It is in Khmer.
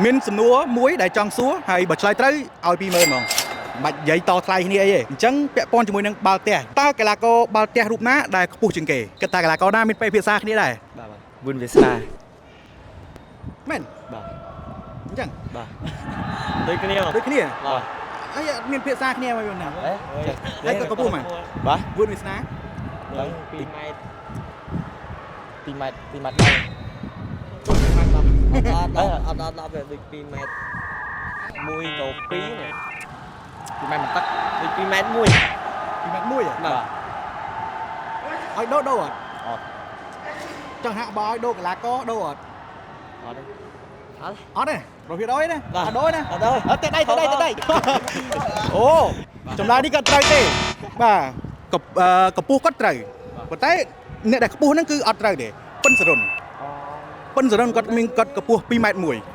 មានសំណួរមួយដែលចង់សួរហើយបើឆ្លើយត្រូវឲ្យពីមើលហ្មងមិននិយាយតថ្លៃគ្នាអីទេអញ្ចឹងពាក់ព័ន្ធជាមួយនឹងបាល់ទះតើកីឡាករបាល់ទះរូបណាដែលខ្ពស់ជាងគេគិតថាកីឡាករណាមានពេលភាសាគ្នាដែរបាទវុនវាសនាមែនបាទអញ្ចឹងបាទដូចគ្នាដូចគ្នាបាទហើយមានភាសាគ្នាមកណាហើយក៏ខ្ពស់មែនបាទវុនវាសនាឡើង2ម៉ែត្រ2ម៉ែត្រ2ម៉ែត្រ10អត់ដល់ដូច2ម៉ែត្រ1ទៅ2នេះ2ម៉ែត្របន្ទឹកដូច2ម៉ែត្រ1 2ម៉ែត្រ1បាទឲ្យដូរអត់អត់ចង់ហាក់បើឲ្យដូរកីឡាករដូរអត់អត់ទេអត់ទេប្រភេទអីណាអត់ដូរណាអត់ដូរអត់ទេដៃអូចម្លើយនេះក៏ត្រូវទេបាទកម្ពស់គាត់ត្រូវប៉ុន្តែអ្នកដែលខ្ពស់ហ្នឹងគឺអត់ត្រូវទេពិនសរុនគាត់មានគាត់កម្ពស់2ម៉ែត្រ1